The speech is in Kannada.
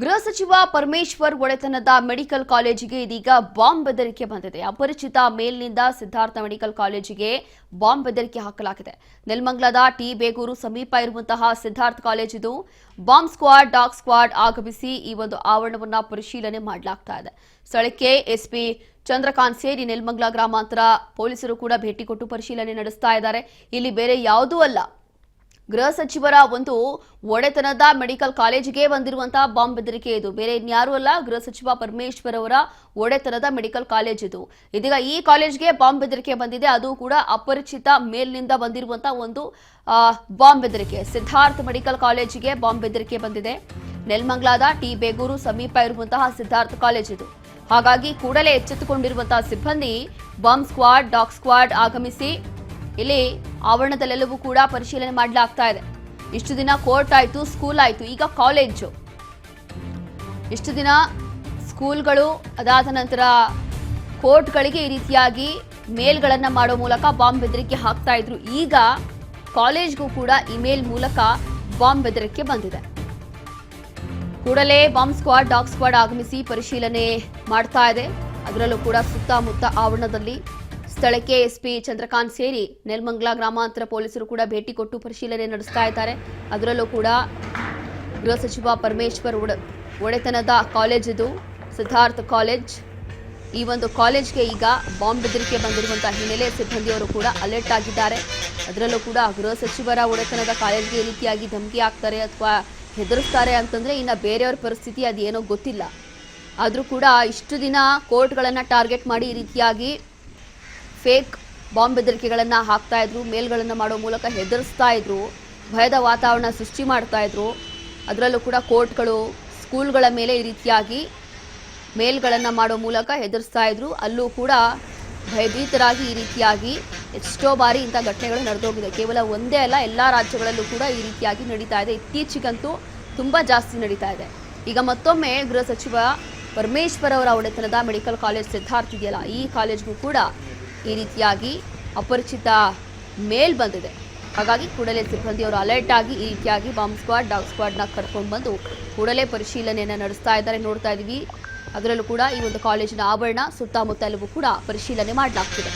ಗೃಹ ಸಚಿವ ಪರಮೇಶ್ವರ್ ಒಡೆತನದ ಮೆಡಿಕಲ್ ಕಾಲೇಜಿಗೆ ಇದೀಗ ಬಾಂಬ್ ಬೆದರಿಕೆ ಬಂದಿದೆ. ಅಪರಿಚಿತ ಮೇಲ್ನಿಂದ ಸಿದ್ಧಾರ್ಥ ಮೆಡಿಕಲ್ ಕಾಲೇಜಿಗೆ ಬಾಂಬ್ ಬೆದರಿಕೆ ಹಾಕಲಾಗಿದೆ. ನೆಲಮಂಗಲದ ಟಿ ಬೇಗೂರು ಸಮೀಪ ಇರುವಂತಹ ಸಿದ್ಧಾರ್ಥ ಕಾಲೇಜ್ ಇದು. ಬಾಂಬ್ ಸ್ಕ್ವಾಡ್, ಡಾಗ್ ಸ್ಕ್ವಾಡ್ ಆಗಮಿಸಿ ಈ ಒಂದು ಆವರಣವನ್ನ ಪರಿಶೀಲನೆ ಮಾಡಲಾಗ್ತಾ ಇದೆ. ಸ್ಥಳಕ್ಕೆ ಎಸ್ಪಿ ಚಂದ್ರಕಾಂತ್ ಸೇರಿ ನೆಲಮಂಗಲ ಗ್ರಾಮಾಂತರ ಪೊಲೀಸರು ಕೂಡ ಭೇಟಿ ಕೊಟ್ಟು ಪರಿಶೀಲನೆ ನಡೆಸ್ತಾ ಇದ್ದಾರೆ. ಇಲ್ಲಿ ಬೇರೆ ಯಾವುದೂ ಅಲ್ಲ, ಗೃಹ ಸಚಿವರ ಒಂದು ಒಡೆತನದ ಮೆಡಿಕಲ್ ಕಾಲೇಜಿಗೆ ಬಂದಿರುವಂತಹ ಬಾಂಬ್ ಬೆದರಿಕೆ ಇದು. ಬೇರೆ ಇನ್ಯಾರೂ ಅಲ್ಲ, ಗೃಹ ಸಚಿವ ಪರಮೇಶ್ವರ್ ಅವರ ಒಡೆತನದ ಮೆಡಿಕಲ್ ಕಾಲೇಜ್ ಇದು. ಇದೀಗ ಈ ಕಾಲೇಜ್ಗೆ ಬಾಂಬ್ ಬೆದರಿಕೆ ಬಂದಿದೆ, ಅದು ಕೂಡ ಅಪರಿಚಿತ ಮೇಲ್ನಿಂದ ಬಂದಿರುವಂತಹ ಒಂದು ಬಾಂಬ್ ಬೆದರಿಕೆ. ಸಿದ್ಧಾರ್ಥ ಮೆಡಿಕಲ್ ಕಾಲೇಜಿಗೆ ಬಾಂಬ್ ಬೆದರಿಕೆ ಬಂದಿದೆ. ನೆಲಮಂಗಲದ ಟಿ ಬೇಗೂರು ಸಮೀಪ ಇರುವಂತಹ ಸಿದ್ಧಾರ್ಥ ಕಾಲೇಜ್ ಇದು. ಹಾಗಾಗಿ ಕೂಡಲೇ ಎಚ್ಚೆತ್ತುಕೊಂಡಿರುವಂತಹ ಸಿಬ್ಬಂದಿ ಬಾಂಬ್ ಸ್ಕ್ವಾಡ್, ಡಾಗ್ ಸ್ಕ್ವಾಡ್ ಆಗಮಿಸಿ ಇಲ್ಲಿ ಆವರಣದಲ್ಲೆಲ್ಲವೂ ಕೂಡ ಪರಿಶೀಲನೆ ಮಾಡಲಾಗ್ತಾ ಇದೆ. ಇಷ್ಟು ದಿನ ಕೋರ್ಟ್ ಆಯ್ತು, ಸ್ಕೂಲ್ ಆಯ್ತು, ಈಗ ಕಾಲೇಜು. ಇಷ್ಟು ದಿನ ಸ್ಕೂಲ್ಗಳು, ಅದಾದ ನಂತರ ಕೋರ್ಟ್ಗಳಿಗೆ ಈ ರೀತಿಯಾಗಿ ಮೇಲ್ಗಳನ್ನ ಮಾಡೋ ಮೂಲಕ ಬಾಂಬ್ ಬೆದರಿಕೆ ಹಾಕ್ತಾ ಇದ್ರು. ಈಗ ಕಾಲೇಜ್ಗೂ ಕೂಡ ಇಮೇಲ್ ಮೂಲಕ ಬಾಂಬ್ ಬೆದರಿಕೆ ಬಂದಿದೆ. ಕೂಡಲೇ ಬಾಂಬ್ ಸ್ಕ್ವಾಡ್, ಡಾಗ್ ಸ್ಕ್ವಾಡ್ ಆಗಮಿಸಿ ಪರಿಶೀಲನೆ ಮಾಡ್ತಾ ಇದೆ. ಅದರಲ್ಲೂ ಕೂಡ ಸುತ್ತಮುತ್ತ ಆವರಣದಲ್ಲಿ ಸ್ಥಳಕ್ಕೆ ಎಸ್ಪಿ ಚಂದ್ರಕಾಂತ್ ಸೇರಿ ನೆಲಮಂಗಲ ಗ್ರಾಮಾಂತರ ಪೊಲೀಸರು ಕೂಡ ಭೇಟಿ ಕೊಟ್ಟು ಪರಿಶೀಲನೆ ನಡೆಸ್ತಾ ಇದ್ದಾರೆ. ಅದರಲ್ಲೂ ಕೂಡ ಗೃಹ ಸಚಿವ ಪರಮೇಶ್ವರ್ ಒಡೆತನದ ಕಾಲೇಜ್ ಇದು, ಸಿದ್ಧಾರ್ಥ ಕಾಲೇಜ್. ಈ ಒಂದು ಕಾಲೇಜ್ಗೆ ಈಗ ಬಾಂಬ್ ಬೆದರಿಕೆ ಬಂದಿರುವಂತಹ ಹಿನ್ನೆಲೆ ಸಿಬ್ಬಂದಿಯವರು ಕೂಡ ಅಲರ್ಟ್ ಆಗಿದ್ದಾರೆ. ಅದರಲ್ಲೂ ಕೂಡ ಗೃಹ ಸಚಿವರ ಒಡೆತನದ ಕಾಲೇಜ್ಗೆ ಈ ರೀತಿಯಾಗಿ ಧಮಕಿ ಹಾಕ್ತಾರೆ ಅಥವಾ ಹೆದರಿಸ್ತಾರೆ ಅಂತಂದ್ರೆ ಇನ್ನು ಬೇರೆಯವ್ರ ಪರಿಸ್ಥಿತಿ ಅದೇನೋ ಗೊತ್ತಿಲ್ಲ. ಆದರೂ ಕೂಡ ಇಷ್ಟು ದಿನ ಕೋರ್ಟ್ಗಳನ್ನು ಟಾರ್ಗೆಟ್ ಮಾಡಿ ಈ ರೀತಿಯಾಗಿ ಫೇಕ್ ಬಾಂಬ್ ಬೆದರಿಕೆಗಳನ್ನು ಹಾಕ್ತಾ ಇದ್ರು, ಮೇಲ್ಗಳನ್ನು ಮಾಡೋ ಮೂಲಕ ಹೆದರಿಸ್ತಾ ಇದ್ರು, ಭಯದ ವಾತಾವರಣ ಸೃಷ್ಟಿ ಮಾಡ್ತಾ ಇದ್ರು. ಅದರಲ್ಲೂ ಕೂಡ ಕೋರ್ಟ್ಗಳು, ಸ್ಕೂಲ್ಗಳ ಮೇಲೆ ಈ ರೀತಿಯಾಗಿ ಮೇಲ್ಗಳನ್ನು ಮಾಡೋ ಮೂಲಕ ಹೆದರಿಸ್ತಾ ಇದ್ರು. ಅಲ್ಲೂ ಕೂಡ ಭಯಭೀತರಾಗಿ ಈ ರೀತಿಯಾಗಿ ಎಷ್ಟೋ ಬಾರಿ ಇಂಥ ಘಟನೆಗಳು ನಡೆದೋಗಿದೆ. ಕೇವಲ ಒಂದೇ ಅಲ್ಲ, ಎಲ್ಲ ರಾಜ್ಯಗಳಲ್ಲೂ ಕೂಡ ಈ ರೀತಿಯಾಗಿ ನಡೀತಾ ಇದೆ. ಇತ್ತೀಚೆಗಂತೂ ತುಂಬ ಜಾಸ್ತಿ ನಡೀತಾ ಇದೆ. ಈಗ ಮತ್ತೊಮ್ಮೆ ಗೃಹ ಸಚಿವ ಪರಮೇಶ್ವರ್ ಅವರ ಒಡೆತನದ ಮೆಡಿಕಲ್ ಕಾಲೇಜ್ ಸಿದ್ಧಾರ್ಥ ಇದೆಯಲ್ಲ, ಈ ಕಾಲೇಜ್ಗೂ ಕೂಡ ಈ ರೀತಿಯಾಗಿ ಅಪರಿಚಿತ ಮೇಲ್ ಬಂದಿದೆ. ಹಾಗಾಗಿ ಕೂಡಲೇ ಸಿಬ್ಬಂದಿಯವರು ಅಲರ್ಟ್ ಆಗಿ ಈ ರೀತಿಯಾಗಿ ಬಾಂಬ್ ಸ್ಕ್ವಾಡ್, ಡಾಗ್ ಸ್ಕ್ವಾಡ್ನ ಕರ್ಕೊಂಡು ಬಂದು ಕೂಡಲೇ ಪರಿಶೀಲನೆಯನ್ನು ನಡೆಸ್ತಾ ಇದ್ದಾರೆ. ನೋಡ್ತಾ ಇದ್ದೀವಿ. ಅದರಲ್ಲೂ ಕೂಡ ಈ ಒಂದು ಕಾಲೇಜಿನ ಆವರಣ ಸುತ್ತಮುತ್ತ ಎಲ್ಲವೂ ಕೂಡ ಪರಿಶೀಲನೆ ಮಾಡಲಾಗ್ತಿದೆ.